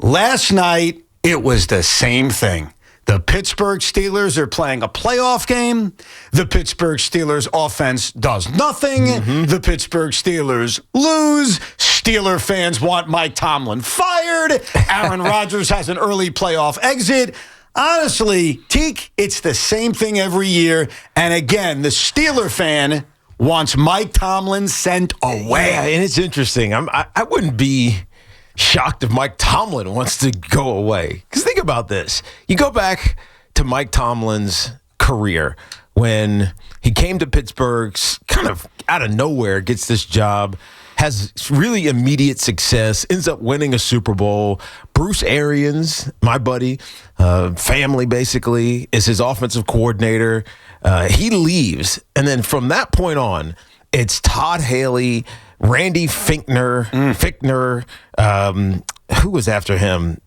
Last night, it was the same thing. The Pittsburgh Steelers are playing a playoff game. The Pittsburgh Steelers offense does nothing. The Pittsburgh Steelers lose. Steeler fans want Mike Tomlin fired. Aaron Rodgers has an early playoff exit. Honestly, Teak, it's the same thing every year. And again, the Steeler fan wants Mike Tomlin sent away. Yeah, and it's interesting. I wouldn't be shocked if Mike Tomlin wants to go away. Because think about this. You go back to Mike Tomlin's career when he came to Pittsburgh, kind of out of nowhere, gets this job, has really immediate success, ends up winning a Super Bowl. Bruce Arians, my buddy, family basically, is his offensive coordinator. He leaves. And then from that point on, it's Todd Haley, Randy Fichtner, who was after him?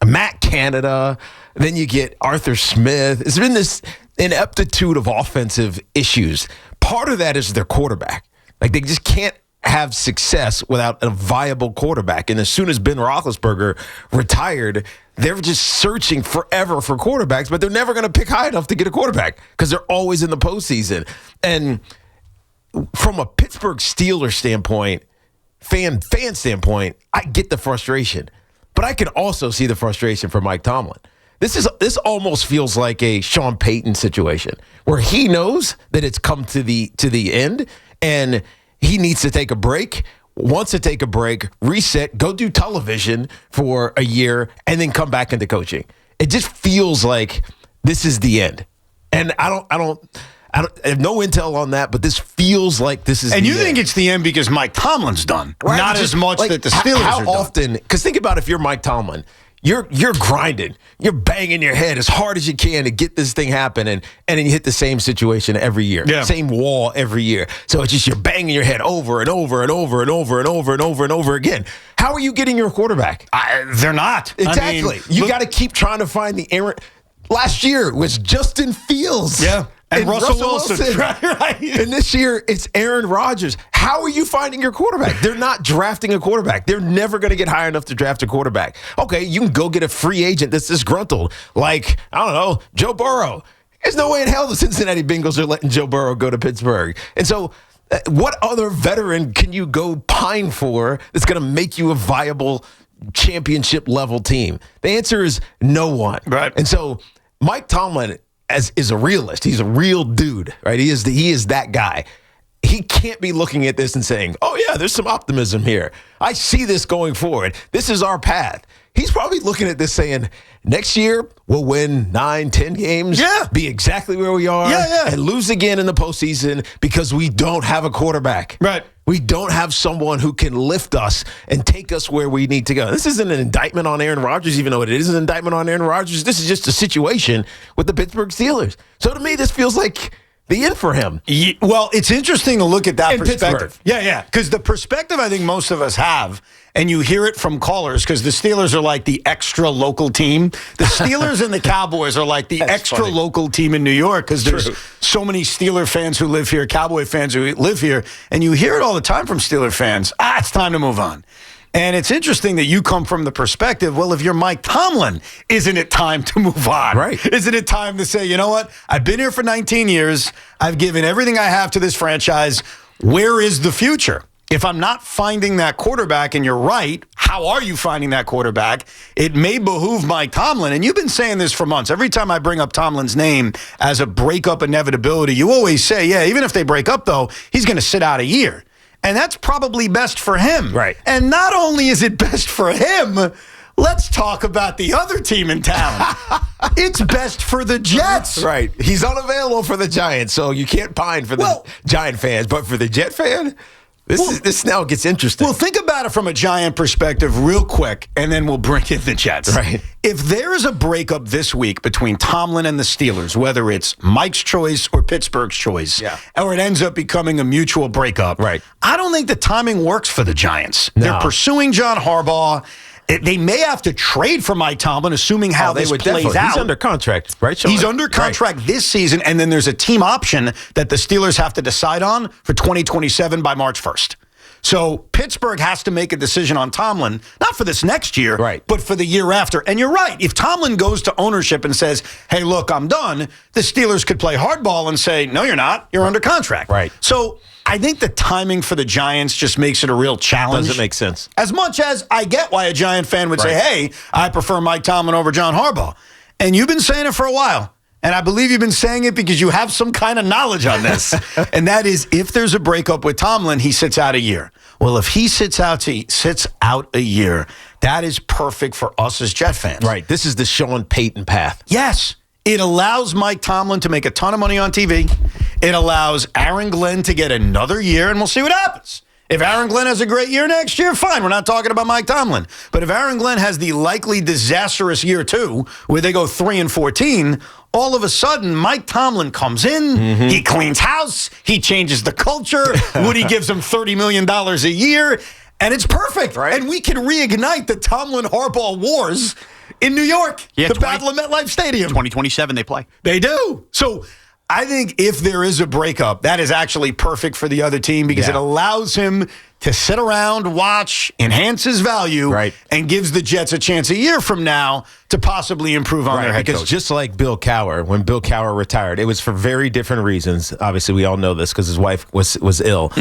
Matt Canada. Then you get Arthur Smith. There's been this ineptitude of offensive issues. Part of that is their quarterback. Like, they just can't have success without a viable quarterback. And as soon as Ben Roethlisberger retired, they're just searching forever for quarterbacks, but they're never going to pick high enough to get a quarterback because they're always in the postseason. And from a Pittsburgh Steelers standpoint, fan standpoint, I get the frustration, but I can also see the frustration for Mike Tomlin. This almost feels like a Sean Payton situation where he knows that it's come to the end and he needs to take a break, wants to take a break, reset, go do television for a year, and then come back into coaching. It just feels like this is the end. And I have no intel on that, but this feels like this is the end. And you think it's the end because Mike Tomlin's done, right? Not just as much that the Steelers are done. How often, because think about if you're Mike Tomlin, you're grinding, you're banging your head as hard as you can to get this thing happening, and then you hit the same situation every year, same wall every year. So it's just you're banging your head over and over and over and over and over and over and over again. How are you getting your quarterback? They're not. Exactly. You got to keep trying to find the Aaron. Last year was Justin Fields. Yeah. And Russell Wilson. Right. And this year, it's Aaron Rodgers. How are you finding your quarterback? They're not drafting a quarterback. They're never going to get high enough to draft a quarterback. Okay, you can go get a free agent that's disgruntled, like, I don't know, Joe Burrow. There's no way in hell the Cincinnati Bengals are letting Joe Burrow go to Pittsburgh. And so what other veteran can you go pine for that's going to make you a viable championship-level team? The answer is no one. Right. And so Mike Tomlin is a realist. He's a real dude, right? He is that guy. He can't be looking at this and saying, oh, yeah, there's some optimism here. I see this going forward. This is our path. He's probably looking at this saying, next year, we'll win 9, 10 games, be exactly where we are, and lose again in the postseason because we don't have a quarterback. Right. We don't have someone who can lift us and take us where we need to go. This isn't an indictment on Aaron Rodgers, even though it is an indictment on Aaron Rodgers. This is just a situation with the Pittsburgh Steelers. So to me, this feels like the end for him. Well, it's interesting to look at that perspective. Pittsburgh. Yeah. Because the perspective I think most of us have, and you hear it from callers, because the Steelers are like the extra local team. The Steelers and the Cowboys are like the extra local team in New York, because there's so many Steeler fans who live here, Cowboy fans who live here, and you hear it all the time from Steeler fans. It's time to move on. And it's interesting that you come from the perspective, well, if you're Mike Tomlin, isn't it time to move on? Right. Isn't it time to say, you know what? I've been here for 19 years. I've given everything I have to this franchise. Where is the future? If I'm not finding that quarterback, and you're right, how are you finding that quarterback? It may behoove Mike Tomlin, and you've been saying this for months. Every time I bring up Tomlin's name as a breakup inevitability, you always say, yeah, even if they break up, though, he's going to sit out a year. And that's probably best for him. Right. And not only is it best for him, let's talk about the other team in town. It's best for the Jets. Right. He's unavailable for the Giants, so you can't pine for the Giant fans. But for the Jet fan, this now gets interesting. Well, think about it from a Giant perspective real quick, and then we'll bring in the Jets. Right. If there is a breakup this week between Tomlin and the Steelers, whether it's Mike's choice or Pittsburgh's choice, or it ends up becoming a mutual breakup, I don't think the timing works for the Giants. No. They're pursuing John Harbaugh. They may have to trade for Mike Tomlin, assuming how this plays out. He's under contract, right, Sean? He's under contract this season, and then there's a team option that the Steelers have to decide on for 2027 by March 1st. So Pittsburgh has to make a decision on Tomlin, not for this next year, right, but for the year after. And you're right. If Tomlin goes to ownership and says, hey, look, I'm done, the Steelers could play hardball and say, no, you're not. You're under contract. Right. So I think the timing for the Giants just makes it a real challenge. Doesn't make sense. As much as I get why a Giant fan would say, hey, I prefer Mike Tomlin over John Harbaugh. And you've been saying it for a while. And I believe you've been saying it because you have some kind of knowledge on this. And that is, if there's a breakup with Tomlin, he sits out a year. Well, if he sits out a year, that is perfect for us as Jet fans. Right. This is the Sean Payton path. Yes. It allows Mike Tomlin to make a ton of money on TV. It allows Aaron Glenn to get another year, and we'll see what happens. If Aaron Glenn has a great year next year, fine. We're not talking about Mike Tomlin. But if Aaron Glenn has the likely disastrous year 2, where they go 3-14, all of a sudden, Mike Tomlin comes in, he cleans house, he changes the culture, Woody gives him $30 million a year, and it's perfect. Right. And we can reignite the Tomlin-Harbaugh wars in New York, the Battle of MetLife Stadium. 2027 they play. They do. So I think if there is a breakup, that is actually perfect for the other team because it allows him to sit around, watch, enhance his value, and gives the Jets a chance a year from now to possibly improve on their head coach. Because just like Bill Cowher, when Bill Cowher retired, it was for very different reasons. Obviously, we all know this because his wife was ill.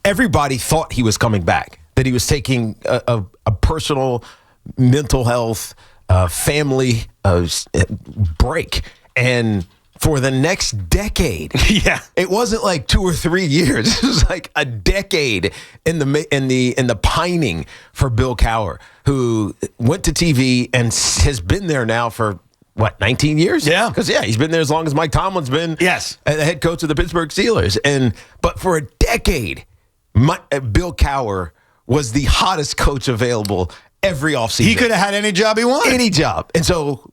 Everybody thought he was coming back, that he was taking a personal mental health, family break. And for the next decade, it wasn't like 2 or 3 years. It was like a decade in the pining for Bill Cowher, who went to TV and has been there now for 19 years? Yeah. Because he's been there as long as Mike Tomlin's been the head coach of the Pittsburgh Steelers. But for a decade, Bill Cowher was the hottest coach available every offseason. He could have had any job he wanted. Any job. And so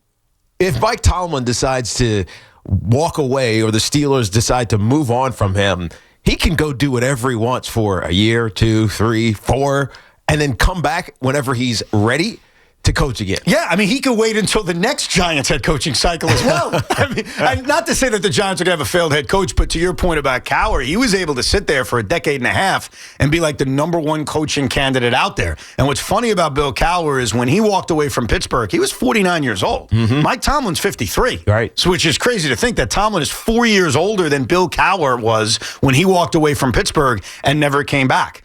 if Mike Tomlin decides to walk away or the Steelers decide to move on from him, he can go do whatever he wants for a year, 2, 3, 4, and then come back whenever he's ready to coach again. Yeah, I mean, he could wait until the next Giants head coaching cycle as well. I mean, not to say that the Giants are going to have a failed head coach, but to your point about Cowher, he was able to sit there for a decade and a half and be like the number 1 coaching candidate out there. And what's funny about Bill Cowher is when he walked away from Pittsburgh, he was 49 years old. Mike Tomlin's 53. Right. So, which is crazy to think that Tomlin is 4 years older than Bill Cowher was when he walked away from Pittsburgh and never came back.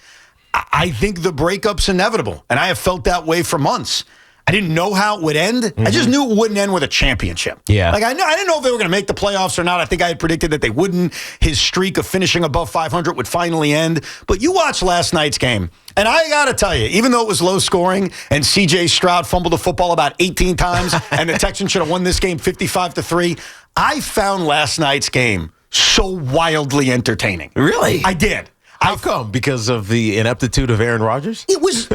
I think the breakup's inevitable, and I have felt that way for months. I didn't know how it would end. I just knew it wouldn't end with a championship. Yeah. Like I didn't know if they were going to make the playoffs or not. I think I had predicted that they wouldn't. His streak of finishing above 500 would finally end. But you watched last night's game, and I got to tell you, even though it was low scoring and C.J. Stroud fumbled the football about 18 times and the Texans should have won this game 55-3, I found last night's game so wildly entertaining. Really? I did. How come? Because of the ineptitude of Aaron Rodgers? It was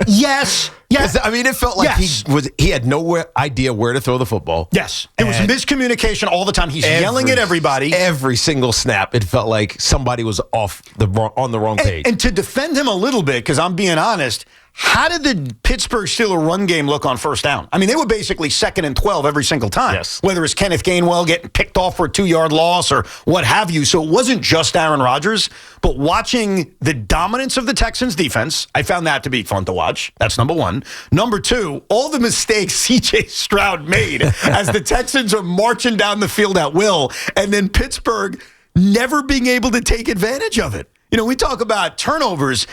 yes. I mean, it felt like he had no idea where to throw the football. Yes. It was miscommunication all the time. He's yelling at everybody. Every single snap, it felt like somebody was on the wrong page. And to defend him a little bit, because I'm being honest, how did the Pittsburgh Steelers run game look on first down? I mean, they were basically 2nd and 12 every single time. Yes. Whether it's Kenneth Gainwell getting picked off for a 2-yard loss or what have you. So it wasn't just Aaron Rodgers, but watching the dominance of the Texans defense, I found that to be fun to watch. That's number 1. Number 2, all the mistakes C.J. Stroud made as the Texans are marching down the field at will, and then Pittsburgh never being able to take advantage of it. You know, we talk about turnovers.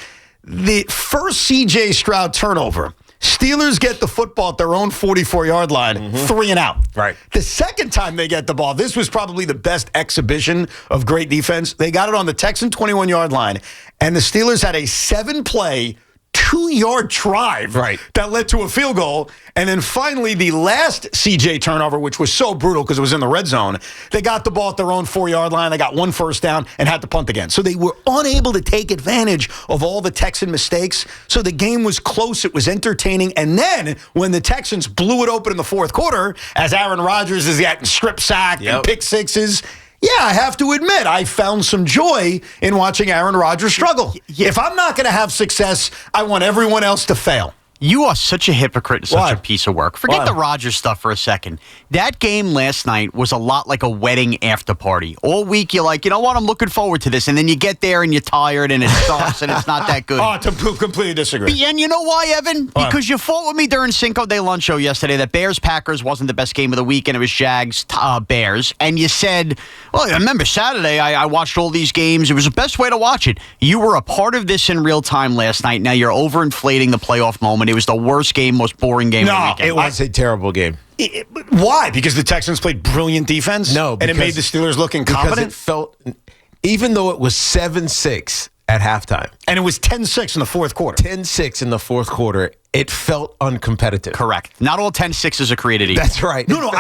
The first C.J. Stroud turnover, Steelers get the football at their own 44-yard line, 3 and out. Right. The second time they get the ball, this was probably the best exhibition of great defense. They got it on the Texan 21-yard line, and the Steelers had a 7-play, 2-yard drive that led to a field goal. And then finally, the last CJ turnover, which was so brutal because it was in the red zone, they got the ball at their own 4-yard line. They got 1 first down and had to punt again. So they were unable to take advantage of all the Texan mistakes. So the game was close. It was entertaining. And then when the Texans blew it open in the fourth quarter, as Aaron Rodgers is getting strip sacked and pick sixes, yeah, I have to admit, I found some joy in watching Aaron Rodgers struggle. If I'm not going to have success, I want everyone else to fail. You are such a hypocrite and such Why? a piece of work. Forget Why? the Rodgers stuff for a second. That game last night was a lot like a wedding after party. All week you're like, you know what, I'm looking forward to this. And then you get there and you're tired and it sucks and it's not that good. Oh, to completely disagree. And you know why, Evan? Why? Because you fought with me during Cinco de Lunch show yesterday that Bears-Packers wasn't the best game of the week and it was Jags-Bears. And you said, well, I remember Saturday I watched all these games. It was the best way to watch it. You were a part of this in real time last night. Now you're overinflating the playoff moment. It was the worst game, most boring game of the weekend. It was a terrible game. Why? Because the Texans played brilliant defense? No, and it made the Steelers look incompetent? Because it felt, even though it was 7-6 at halftime. And it was 10-6 in the fourth quarter. 10-6 in the fourth quarter, it felt uncompetitive. Correct. Not all 10-6s are created equal. That's right. No,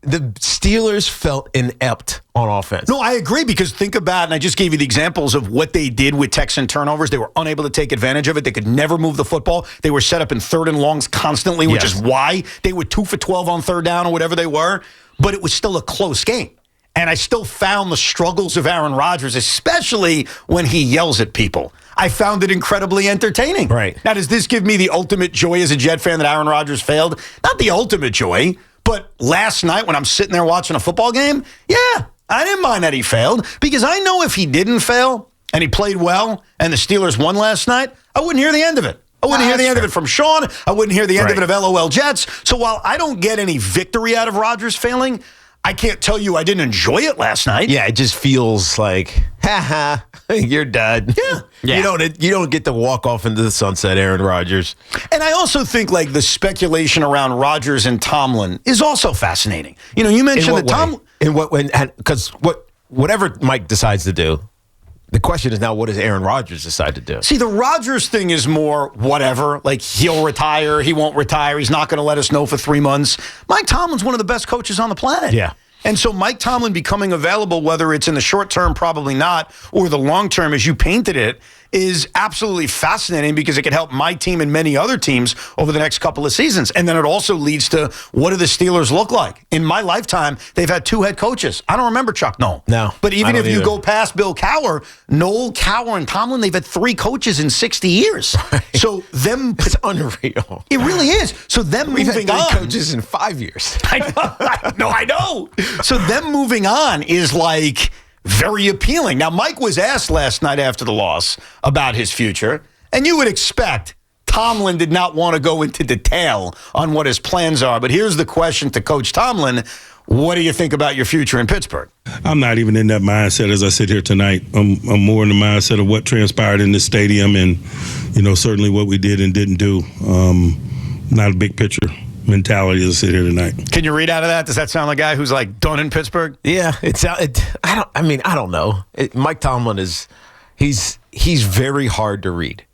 The Steelers felt inept on offense. No, I agree because think about, and I just gave you the examples of what they did with Texan turnovers. They were unable to take advantage of it. They could never move the football. They were set up in third and longs constantly, which is why they were 2 for 12 on third down or whatever they were. But it was still a close game. And I still found the struggles of Aaron Rodgers, especially when he yells at people. I found it incredibly entertaining. Right. Now, does this give me the ultimate joy as a Jet fan that Aaron Rodgers failed? Not the ultimate joy. But last night when I'm sitting there watching a football game, yeah, I didn't mind that he failed because I know if he didn't fail and he played well and the Steelers won last night, I wouldn't hear the end of it. I wouldn't hear the end of it from Sean. I wouldn't hear the end of it of LOL Jets. So while I don't get any victory out of Rodgers failing, I can't tell you I didn't enjoy it last night. Yeah, it just feels like, you're done. Yeah. You don't get to walk off into the sunset, Aaron Rodgers. And I also think like the speculation around Rodgers and Tomlin is also fascinating. You know, you mentioned that Tomlin. In what way? Because whatever Mike decides to do, the question is now, what does Aaron Rodgers decide to do? See, the Rodgers thing is more whatever. Like, he'll retire, he won't retire, he's not going to let us know for 3 months. Mike Tomlin's one of the best coaches on the planet. Yeah. And so Mike Tomlin becoming available, whether it's in the short term, probably not, or the long term, as you painted it, is absolutely fascinating because it could help my team and many other teams over the next couple of seasons. And then it also leads to, what do the Steelers look like? In my lifetime, they've had 2 head coaches. I don't remember Chuck Noll. No. But even if you either. go past Bill Cowher, Noll, Cowher, and Tomlin, they've had 3 coaches in 60 years. Right. So them... It's unreal. It really is. So them We've moving had 3 on... coaches in 5 years. I know. So them moving on is like very appealing. Now, Mike was asked last night after the loss about his future, and you would expect Tomlin did not want to go into detail on what his plans are. But here's the question to Coach Tomlin. What do you think about your future in Pittsburgh? I'm not even in that mindset as I sit here tonight. I'm more in the mindset of what transpired in this stadium and, certainly what we did and didn't do. Not a big picture mentality as I sit here tonight. Can you read out of that? Does that sound like a guy who's like done in Pittsburgh? Yeah, I don't know. Mike Tomlin he's very hard to read.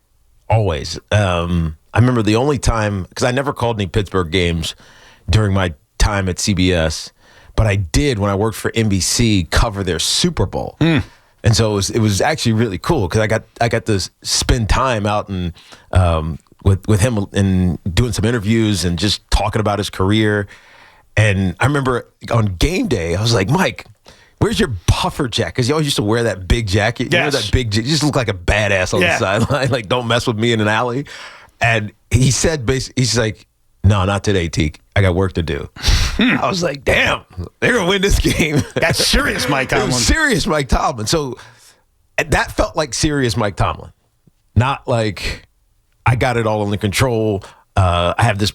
Always. I remember the only time, because I never called any Pittsburgh games during my time at CBS, but I did when I worked for NBC cover their Super Bowl. And so it was actually really cool because I got to spend time out and with him and doing some interviews and just talking about his career. And I remember on game day, I was like, Mike, where's your puffer jacket? Because you always used to wear that big jacket. You know that big jacket? You just look like a badass on the sideline. Like, don't mess with me in an alley. And he said, basically, he's like, no, not today, Teak. I got work to do. I was like, damn, they're going to win this game. That's serious Mike Tomlin. It was serious Mike Tomlin. So that felt like serious Mike Tomlin. Not like I got it all under control. I have this.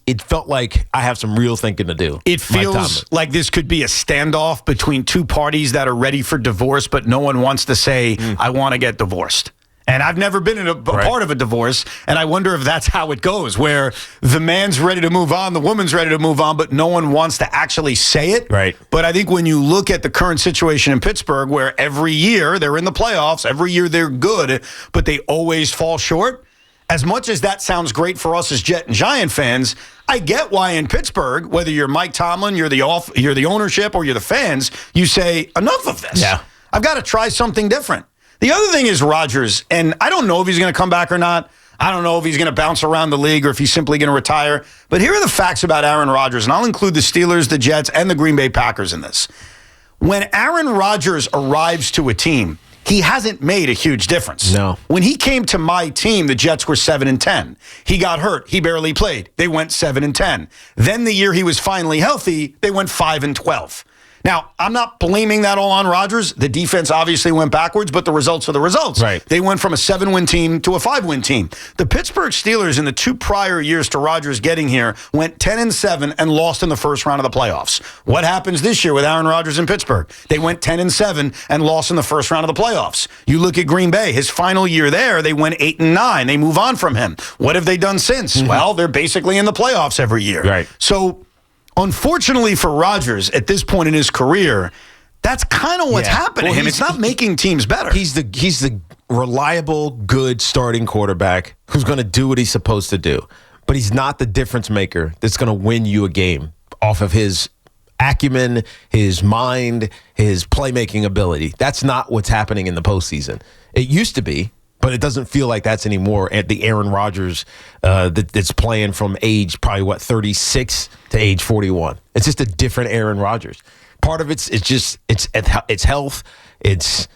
It felt like I have some real thinking to do. It feels like this could be a standoff between 2 parties that are ready for divorce, but no one wants to say, I want to get divorced. And I've never been in a part of a divorce, and I wonder if that's how it goes, where the man's ready to move on, the woman's ready to move on, but no one wants to actually say it. Right. But I think when you look at the current situation in Pittsburgh, where every year they're in the playoffs, every year they're good, but they always fall short, as much as that sounds great for us as Jet and Giant fans, I get why in Pittsburgh, whether you're Mike Tomlin, you're the ownership, or you're the fans, you say, enough of this. Yeah. I've got to try something different. The other thing is Rodgers, and I don't know if he's going to come back or not. I don't know if he's going to bounce around the league or if he's simply going to retire. But here are the facts about Aaron Rodgers, and I'll include the Steelers, the Jets, and the Green Bay Packers in this. When Aaron Rodgers arrives to a team, he hasn't made a huge difference. No. When he came to my team, the Jets were 7-10. He got hurt. He barely played. They went 7-10. Then the year he was finally healthy, they went 5-12. Now, I'm not blaming that all on Rodgers. The defense obviously went backwards, but the results are the results. Right. They went from a 7-win team to a 5-win team. The Pittsburgh Steelers in the 2 prior years to Rodgers getting here went 10-7 and lost in the first round of the playoffs. What happens this year with Aaron Rodgers in Pittsburgh? They went 10-7 and lost in the first round of the playoffs. You look at Green Bay, his final year there, they went 8-9. They move on from him. What have they done since? Well, they're basically in the playoffs every year. Right. So, unfortunately for Rodgers, at this point in his career, that's kind of what's happening to him. It's not making teams better. He's the reliable, good starting quarterback who's going to do what he's supposed to do. But he's not the difference maker that's going to win you a game off of his acumen, his mind, his playmaking ability. That's not what's happening in the postseason. It used to be, but it doesn't feel like that's anymore at the Aaron Rodgers that's playing from age probably, 36 to age 41. It's just a different Aaron Rodgers. Part of it's health. It's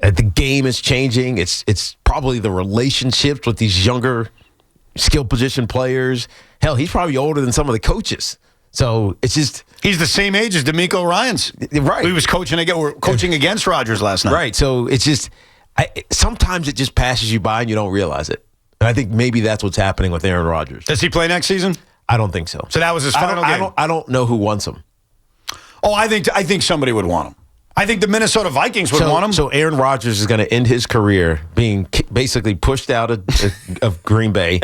the game is changing. It's probably the relationships with these younger skill position players. Hell, he's probably older than some of the coaches. So it's just he's the same age as DeMeco Ryans. Right. He was coaching against Rodgers last night. Right. So it's just sometimes it just passes you by and you don't realize it. And I think maybe that's what's happening with Aaron Rodgers. Does he play next season? I don't think so. So that was his final game? I don't know who wants him. Oh, I think somebody would want him. I think the Minnesota Vikings would want him. So Aaron Rodgers is going to end his career being basically pushed out of Green Bay,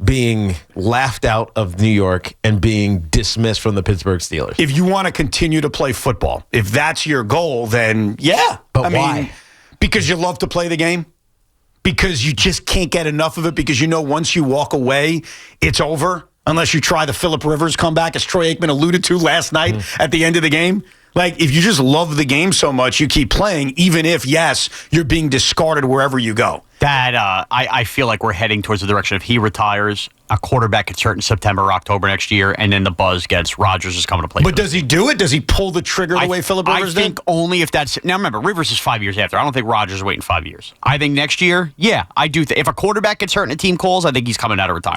being laughed out of New York, and being dismissed from the Pittsburgh Steelers. If you want to continue to play football, if that's your goal, then yeah. But why? Because you love to play the game? Because you just can't get enough of it? Because you know once you walk away, it's over? Unless you try the Phillip Rivers comeback, as Troy Aikman alluded to last night at the end of the game? Like, if you just love the game so much, you keep playing, even if, yes, you're being discarded wherever you go. That I feel like we're heading towards the direction of he retires, a quarterback gets hurt in September or October next year, and then the buzz gets Rodgers is coming to play. But does he do it? Does he pull the trigger the way Phillip Rivers did? I think only if that's... Now, remember, Rivers is 5 years after. I don't think Rodgers is waiting 5 years. I think next year, yeah, I do. If a quarterback gets hurt and a team calls, I think he's coming out of retirement.